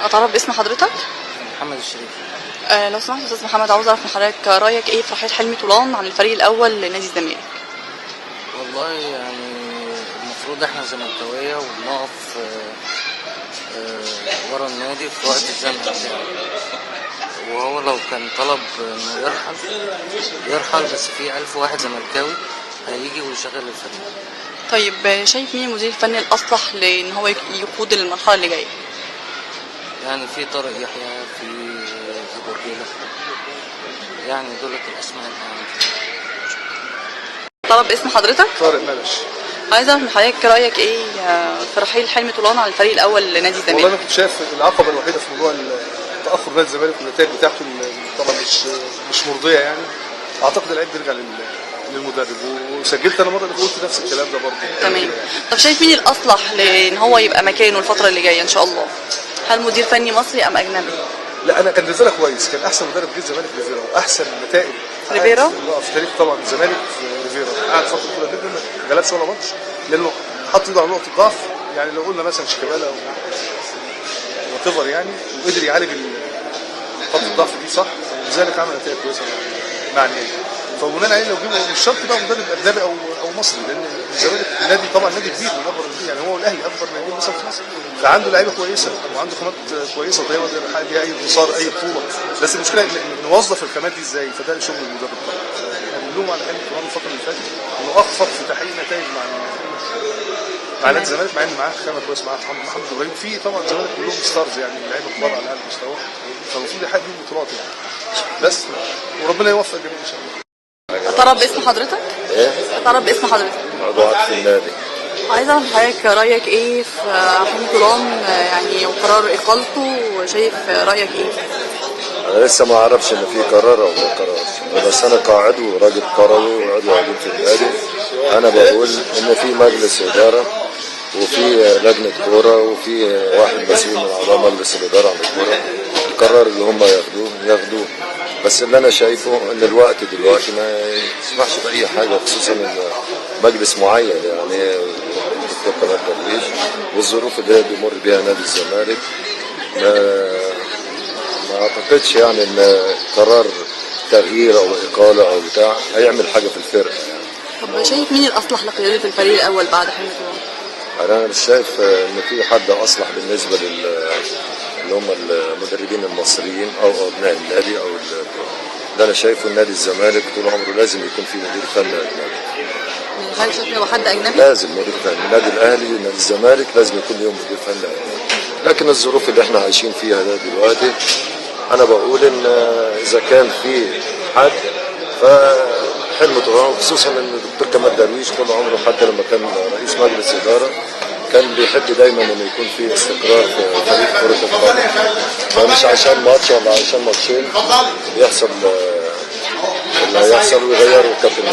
اتعرف باسم حضرتك؟ محمد الشريف. لو سمحت يا استاذ محمد، عاوز اعرف من حضرتك رايك ايه في رحيل حلمي طولان عن الفريق الاول لنادي الزمالك؟ والله يعني المفروض احنا زملكاويه وبنقف ورا النادي في وقت الزمن بتاعه، وهو لو كان طلب انه يرحل بس في 1000 واحد زملكاوي هيجي ويشغل الفريق. طيب شايف مين المدير الفني الاصلح لان هو يقود المرحله اللي جايه؟ يعني في طارق يحيى، في ابو رجيله، يعني دولت الاسماء اللي عندي. طلب باسم حضرتك؟ طارق ملش. عايز اعرف من حضرتك رايك ايه في رحيل حلمي طولان عن الفريق الاول لنادي الزمالك؟ والله انا كنت شايف العقبه الوحيده في موضوع تاخر نادي الزمالك والنتائج بتاعته طبعا مش مرضيه يعني. اعتقد العيب بيرجع للمدرب، وسجلت انا مره اللي قلت نفس الكلام ده برضه. تمام. طب شايف مين الاصلح لان هو يبقى مكانه الفتره اللي جايه ان شاء الله؟ هل مدير فني مصري ام اجنبي؟ لا، انا كان ريفيرا كويس، كان احسن مدرب جه الزمالك ريفيرا، واحسن نتائج ريفيرا في تاريخ طبعا الزمالك ريفيرا. قعد فتره طويله جدا ما جلبش ولا ماتش لانه حط ايده على نقطه ضعف. يعني لو قلنا مثلا شيكابالا وتيفر يعني، وقدر يعالج خط الضعف دي صح، لذلك عمل نتائج كويسه مع النادي. فبناء عليه لو جيبوا مش شرط بقى مدرب اجنبي او مصري، لان الزمالك نادي طبعا نادي كبير من اكبر الانديه، يعني هو الاهلي اكبر نادي مثلا في مصر، فعنده لعيبه كويسه وعنده خامات كويسه طيبه يقدر يحقق بيها اي انتصار اي بطوله. بس المشكله نوظف الخامات دي ازاي، فده شغل المدرب طبعا. بنلوم على حلمي طولان الفتره اللي فاتت انه اخفق في تحقيق نتائج مع نادي الزمالك، مع ان معاه خامه كويس، معاه محمد ابراهيم، في طبعا الزمالك كلهم ستارز يعني لعيبه كبار على اعلى مستوى، فالمفروض يحقق بيهم بطولات يعني. بس وربنا يوفق الجميع ان شاء الله. اتعرف باسم حضرتك؟ ايه؟ اتعرف باسم حضرتك؟ موضوعات في النادي. عايز اعرف حضرتك رايك ايه في حلمي طولان يعني وقرار اقالته، وشايف رايك ايه؟ انا لسه ما اعرفش ان في قرار او ما قرارش، بس انا كعضو وراجل كروي وعضو قديم في النادي انا بقول ان في مجلس اداره وفي لجنه كوره وفي واحد مسؤول من اعضاء مجلس الاداره عن الكوره. القرار اللي هم ياخدوه، بس اللي انا شايفه ان الوقت دلوقتي ما يسمحش باي حاجه، خصوصا ان مجلس معين يعني الدكتور كمال درويش والظروف اللي بيمر بها نادي الزمالك ما اعتقدش يعني ان قرار تغيير او اقاله او بتاع هيعمل حاجه في الفرقه يعني. طب شايف مين الاصلح لقياده الفريق الاول بعد حلمي طولان؟ انا مش شايف ان في حد اصلح بالنسبه اللي هم المدربين المصريين او ابناء النادي او ده. انا شايفه النادي الزمالك طول عمره لازم يكون في مدير فني اجنبي. هل شايف هو حد اجنبي؟ لازم مدير فني. النادي الاهلي نادي الزمالك لازم يكون لهم مدير فني اجنبي. لكن الظروف اللي احنا عايشين فيها ده دلوقتي انا بقول ان اذا كان في حد فحلمي طولان، خصوصا ان الدكتور كمال درويش طول عمره حتى لما كان رئيس مجلس اداره كان بيحب دايما ان يكون في استقرار في فريق كره القدم، فمش عشان ماتش ولا عشان ماتشين يحصل اللي هيحصل ويغيروا كابتن.